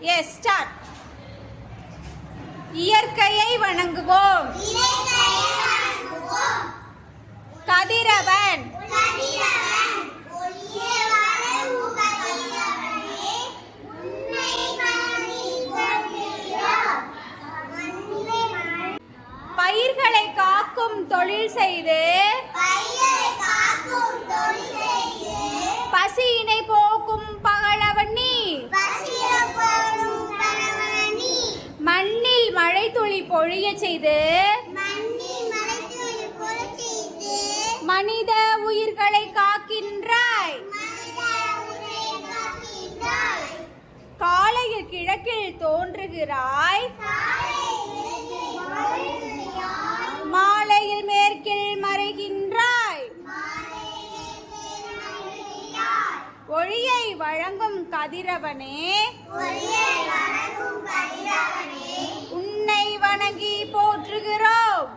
S start. இயற்கையை வணங்குவோம். கதிரவன். பயிர்களை காக்கும் தொழில் செய்து பசியினை போக்கும் பகலவன் நீ. மண்ணில் மழை துளி பொழிய செய்து மனித உயிர்களை காக்கின்றாய். காலையில் கிழக்கில் தோன்றுகிறாய், மாலையில் மேற்கில் மறைகின்றாய். ஒளியை வழங்கும் கதிரவனே, உன்னை வணங்கி போற்றுகிறோம்.